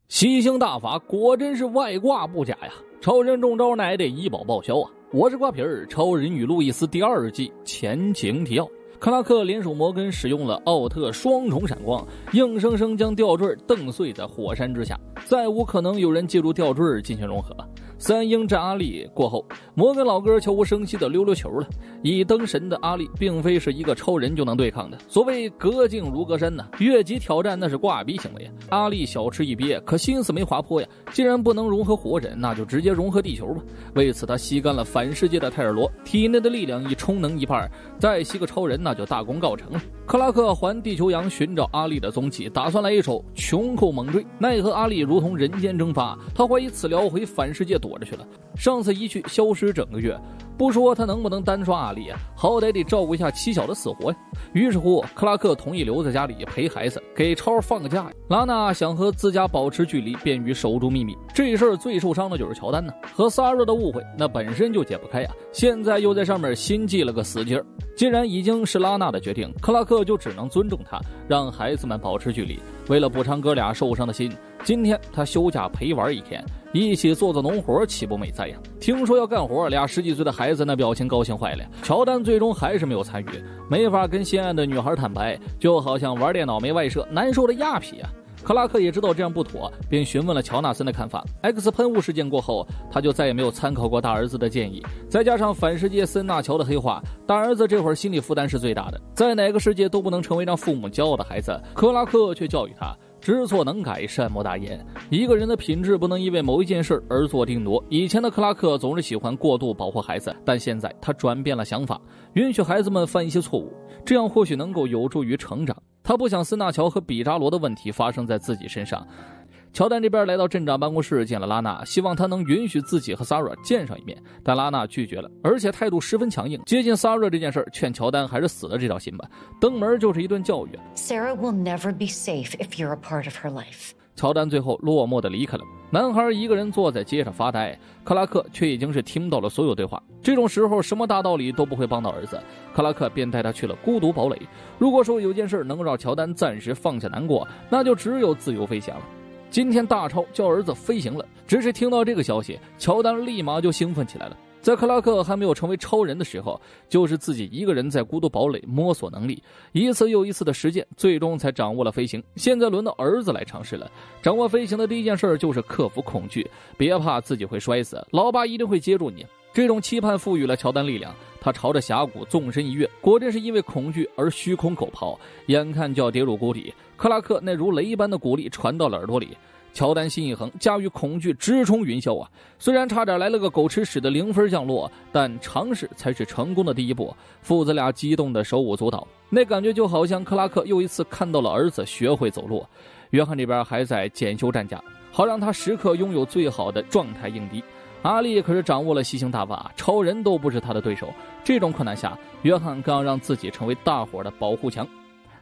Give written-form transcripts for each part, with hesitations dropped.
吸星大法果真是外挂不假呀！超人中招那也得医保报销啊！我是瓜皮儿，超人与路易斯第2季前情提要。克拉克联手摩根使用了奥特双重闪光，硬生生将吊坠蹬碎在火山之下，再无可能有人借助吊坠进行融合。三英战阿力过后，摩根老哥悄无声息地溜溜球了。以灯神的阿力并非是一个超人就能对抗的，所谓隔境如隔山呢，越级挑战那是挂逼行为。阿力小吃一瘪，可心思没滑坡呀，既然不能融合火人，那就直接融合地球吧。为此他吸干了反世界的泰尔罗，体内的力量已充能一半，再吸个超人那就大功告成了。克拉克环地球洋寻找阿力的踪迹，打算来一手穷寇猛追，奈何阿力如同人间蒸发，他怀疑此聊回反世界躲着去了。上次一去消失整个月，不说他能不能单刷阿力啊，好歹得照顾一下妻小的死活呀。于是乎，克拉克同意留在家里陪孩子，给超放个假呀。拉娜想和自家保持距离，便于守住秘密。这事儿最受伤的就是乔丹呢，和萨若的误会那本身就解不开呀，现在又在上面新系了个死结。既然已经是拉娜的决定，克拉克就只能尊重她，让孩子们保持距离。为了补偿哥俩受伤的心，今天他休假陪玩一天，一起做农活，岂不美哉呀？听说要干活，俩10几岁的孩子那表情高兴坏了。乔丹最终还是没有参与，没法跟心爱的女孩坦白，就好像玩电脑没外设，难受的亚皮啊。克拉克也知道这样不妥，便询问了乔纳森的看法。X 喷雾事件过后，他就再也没有参考过大儿子的建议。再加上反世界森纳乔的黑化，大儿子这会儿心理负担是最大的。在哪个世界都不能成为让父母骄傲的孩子，克拉克却教育他知错能改，善莫大焉。一个人的品质不能因为某一件事而做定夺。以前的克拉克总是喜欢过度保护孩子，但现在他转变了想法，允许孩子们犯一些错误，这样或许能够有助于成长。他不想斯纳乔和比扎罗的问题发生在自己身上。乔丹这边来到镇长办公室见了拉娜，希望他能允许自己和萨若见上一面，但拉娜拒绝了，而且态度十分强硬。接近萨若这件事，劝乔丹还是死了这条心吧。登门就是一顿教育。Sarah will never be safe if you're a part of her life。乔丹最后落寞地离开了。男孩一个人坐在街上发呆，克拉克却已经是听到了所有对话。这种时候什么大道理都不会帮到儿子，克拉克便带他去了孤独堡垒。如果说有件事能让乔丹暂时放下难过，那就只有自由飞翔了。今天大超叫儿子飞行了，只是听到这个消息，乔丹立马就兴奋起来了。在克拉克还没有成为超人的时候，就是自己一个人在孤独堡垒摸索能力，一次又一次的实践，最终才掌握了飞行。现在轮到儿子来尝试了。掌握飞行的第一件事就是克服恐惧，别怕自己会摔死，老爸一定会接住你。这种期盼赋予了乔丹力量，他朝着峡谷纵身一跃，果真是因为恐惧而虚空狗刨，眼看就要跌入谷底。克拉克那如雷般的鼓励传到了耳朵里，乔丹心一横，驾驭恐惧直冲云霄啊！虽然差点来了个狗吃屎的0分降落，但尝试才是成功的第一步。父子俩激动的手舞足蹈，那感觉就好像克拉克又一次看到了儿子学会走路。约翰这边还在检修战甲，好让他时刻拥有最好的状态应敌。阿力可是掌握了吸星大法，超人都不是他的对手。这种困难下，约翰更要让自己成为大伙的保护墙。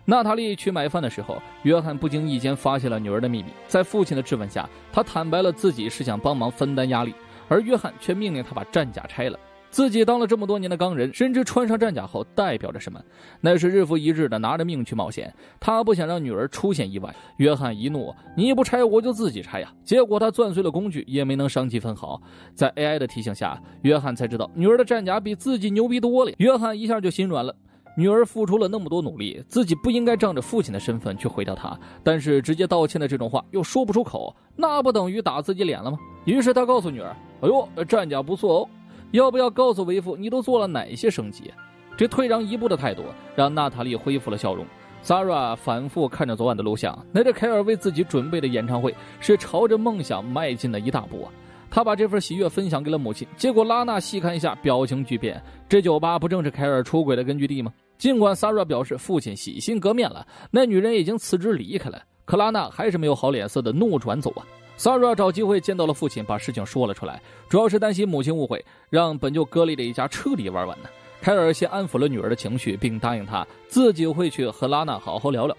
娜塔莉去买饭的时候，约翰不经意间发现了女儿的秘密。在父亲的质问下，他坦白了自己是想帮忙分担压力，而约翰却命令他把战甲拆了。自己当了这么多年的钢人，深知穿上战甲后代表着什么，那是日复一日的拿着命去冒险。他不想让女儿出现意外。约翰一怒，你不拆我就自己拆呀！结果他攥碎了工具，也没能伤及分毫。在 AI 的提醒下，约翰才知道女儿的战甲比自己牛逼多了。约翰一下就心软了。女儿付出了那么多努力，自己不应该仗着父亲的身份去毁掉她，但是直接道歉的这种话又说不出口，那不等于打自己脸了吗？于是他告诉女儿，哎呦，战甲不错哦，要不要告诉为父你都做了哪些升级？这退让一步的态度让娜塔莉恢复了笑容。Sarah 反复看着昨晚的录像，那这凯尔为自己准备的演唱会是朝着梦想迈进了一大步啊。他把这份喜悦分享给了母亲，结果拉娜细看一下，表情巨变。这酒吧不正是凯尔出轨的根据地吗？尽管 Sarah 表示父亲洗心革面了，那女人已经辞职离开了，可拉娜还是没有好脸色的怒转走啊。Sarah 找机会见到了父亲，把事情说了出来，主要是担心母亲误会，让本就割裂的一家彻底玩完呢。凯尔先安抚了女儿的情绪，并答应她自己会去和拉娜好好聊聊。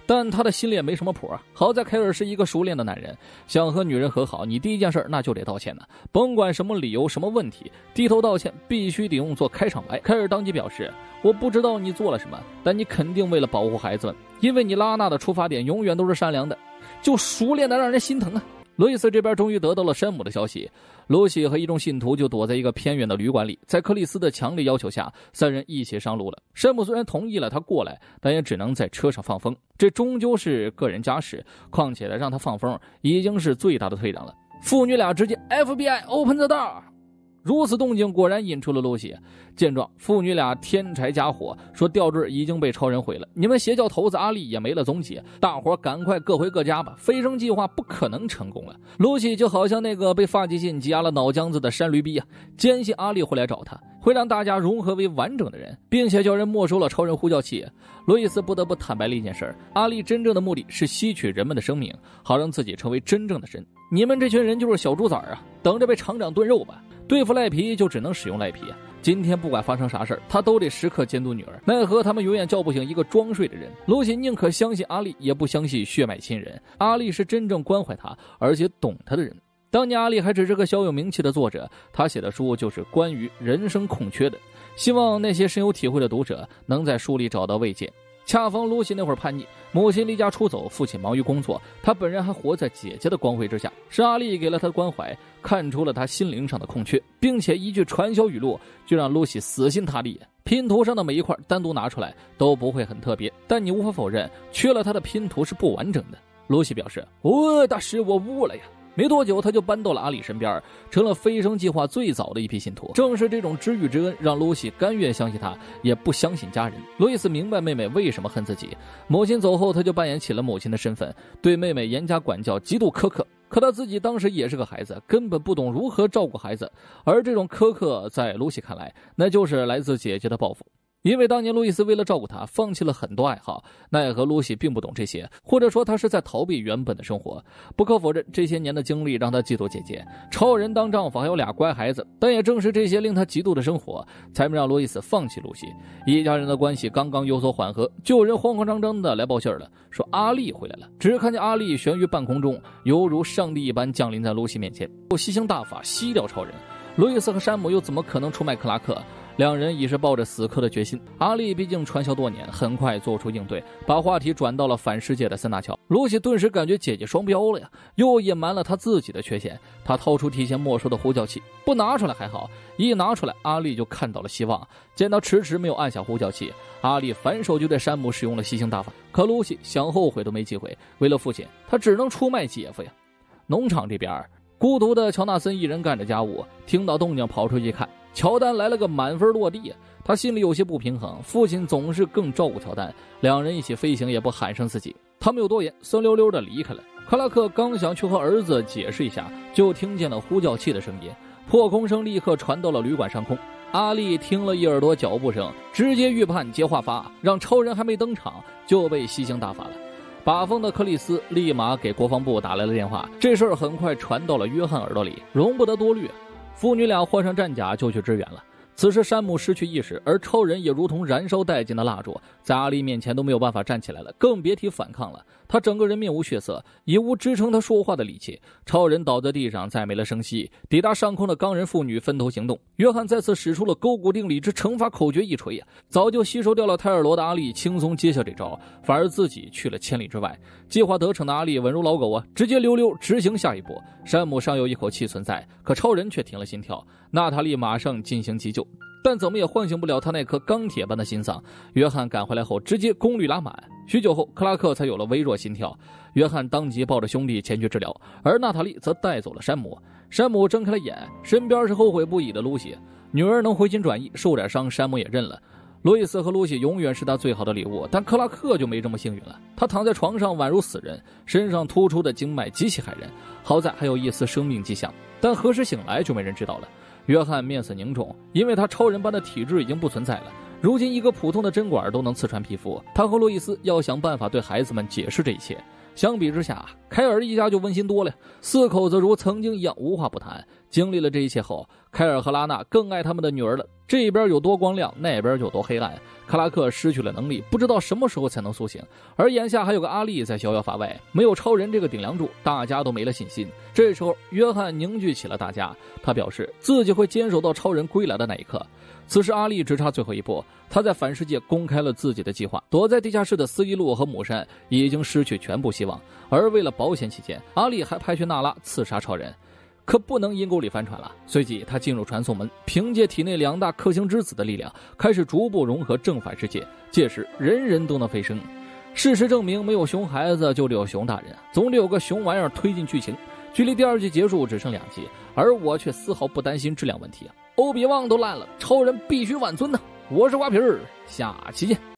但他的心里也没什么谱啊。好在凯尔是一个熟练的男人，想和女人和好，你第一件事那就得道歉呢，甭管什么理由什么问题，低头道歉必须得用作开场白。凯尔当即表示，我不知道你做了什么，但你肯定为了保护孩子们，因为你拉娜的出发点永远都是善良的。就熟练的让人心疼啊。路易斯这边终于得到了山姆的消息，露西和一众信徒就躲在一个偏远的旅馆里，在克里斯的强烈要求下，三人一起上路了。山姆虽然同意了他过来，但也只能在车上放风，这终究是个人家事，况且让他放风已经是最大的退让了。父女俩直接 FBI open the door。如此动静果然引出了露西，见状父女俩添柴加火，说吊坠已经被超人毁了，你们邪教头子阿力也没了踪迹，大伙赶快各回各家吧，飞升计划不可能成功了。露西就好像那个被发际线挤压了脑浆子的山驴逼啊，坚信阿力会来找他，会让大家融合为完整的人，并且叫人没收了超人呼叫器。路易斯不得不坦白了一件事，阿力真正的目的是吸取人们的生命，好让自己成为真正的神。你们这群人就是小猪崽啊，等着被厂长炖肉吧。对付赖皮就只能使用赖皮啊！今天不管发生啥事儿，他都得时刻监督女儿。奈何他们永远叫不醒一个装睡的人。露西宁可相信阿力，也不相信血脉亲人。阿力是真正关怀他，而且懂他的人。当年阿力还只是个小有名气的作者，他写的书就是关于人生空缺的。希望那些深有体会的读者能在书里找到慰藉。恰逢露西那会儿叛逆，母亲离家出走，父亲忙于工作，他本人还活在姐姐的光辉之下。是阿力给了他的关怀，看出了他心灵上的空缺，并且一句传销语录就让露西死心塌地。拼图上的每一块单独拿出来都不会很特别，但你无法否认，缺了他的拼图是不完整的。露西表示：“大师，我悟了呀。”没多久，他就搬到了阿里身边，成了飞升计划最早的一批信徒。正是这种知遇之恩，让露西甘愿相信他，也不相信家人。路易斯明白妹妹为什么恨自己，母亲走后，他就扮演起了母亲的身份，对妹妹严加管教，极度苛刻。可他自己当时也是个孩子，根本不懂如何照顾孩子，而这种苛刻在露西看来，那就是来自姐姐的报复。因为当年路易斯为了照顾他，放弃了很多爱好，奈何露西并不懂这些，或者说他是在逃避原本的生活。不可否认，这些年的经历让他嫉妒姐姐，超人当丈夫还有俩乖孩子，但也正是这些令他嫉妒的生活，才让路易斯放弃露西。一家人的关系刚刚有所缓和，就有人慌慌张张的来报信了，说阿力回来了。只看见阿力悬于半空中，犹如上帝一般降临在露西面前，吸星大法吸掉超人。路易斯和山姆又怎么可能出卖克拉克？两人已是抱着死磕的决心。阿力毕竟传销多年，很快做出应对，把话题转到了反世界的三大桥。露西顿时感觉姐姐双标了呀，又隐瞒了她自己的缺陷。她掏出提前没收的呼叫器，不拿出来还好，一拿出来，阿力就看到了希望。见他迟迟没有按下呼叫器，阿力反手就对山姆使用了吸星大法。可露西想后悔都没机会，为了父亲，她只能出卖姐夫呀。农场这边，孤独的乔纳森一人干着家务，听到动静跑出去看，乔丹来了个满分落地，他心里有些不平衡，父亲总是更照顾乔丹，两人一起飞行也不喊声自己。他没有多言，酸溜溜的离开了。克拉克刚想去和儿子解释一下，就听见了呼叫器的声音，破空声立刻传到了旅馆上空。阿力听了一耳朵脚步声，直接预判接话发，让超人还没登场就被吸星大法了。把风的克里斯立马给国防部打来了电话，这事儿很快传到了约翰耳朵里，容不得多虑。父女俩换上战甲就去支援了。此时山姆失去意识，而超人也如同燃烧殆尽的蜡烛，在阿力面前都没有办法站起来了，更别提反抗了。他整个人面无血色，已无支撑他说话的力气。超人倒在地上，再没了声息。抵达上空的钢人妇女分头行动，约翰再次使出了勾股定理之惩罚口诀一锤，早就吸收掉了泰尔罗的阿力轻松接下这招，反而自己去了千里之外。计划得逞的阿力稳如老狗啊，直接溜溜执行下一步。山姆尚有一口气存在，可超人却停了心跳。娜塔莉马上进行急救，但怎么也唤醒不了他那颗钢铁般的心脏。约翰赶回来后直接功率拉满，许久后克拉克才有了微弱心跳。约翰当即抱着兄弟前去治疗，而娜塔莉则带走了山姆。山姆睁开了眼，身边是后悔不已的露西。女儿能回心转意，受点伤山姆也认了。路易斯和露西永远是他最好的礼物，但克拉克就没这么幸运了。他躺在床上宛如死人，身上突出的经脉极其骇人，好在还有一丝生命迹象，但何时醒来就没人知道了。约翰面色凝重，因为他超人般的体质已经不存在了，如今一个普通的针管都能刺穿皮肤。他和路易斯要想办法对孩子们解释这一切。相比之下，凯尔一家就温馨多了，四口子如曾经一样无话不谈。经历了这一切后，凯尔和拉娜更爱他们的女儿了。这边有多光亮，那边就多黑暗。克拉克失去了能力，不知道什么时候才能苏醒。而眼下还有个阿丽在逍遥法外，没有超人这个顶梁柱，大家都没了信心。这时候，约翰凝聚起了大家，他表示自己会坚守到超人归来的那一刻。此时，阿丽只差最后一步，他在反世界公开了自己的计划。躲在地下室的斯伊路和母山已经失去全部希望，而为了保险起见，阿丽还派去娜拉刺杀超人。可不能阴沟里翻船了。随即他进入传送门，凭借体内2大克星之子的力量，开始逐步融合正反世界，届时人人都能飞升。事实证明，没有熊孩子就得有熊大人，总得有个熊玩意儿推进剧情。距离第2季结束只剩2集，而我却丝毫不担心质量问题。欧比旺都烂了，超人必须万尊呢！我是瓜皮儿，下期见。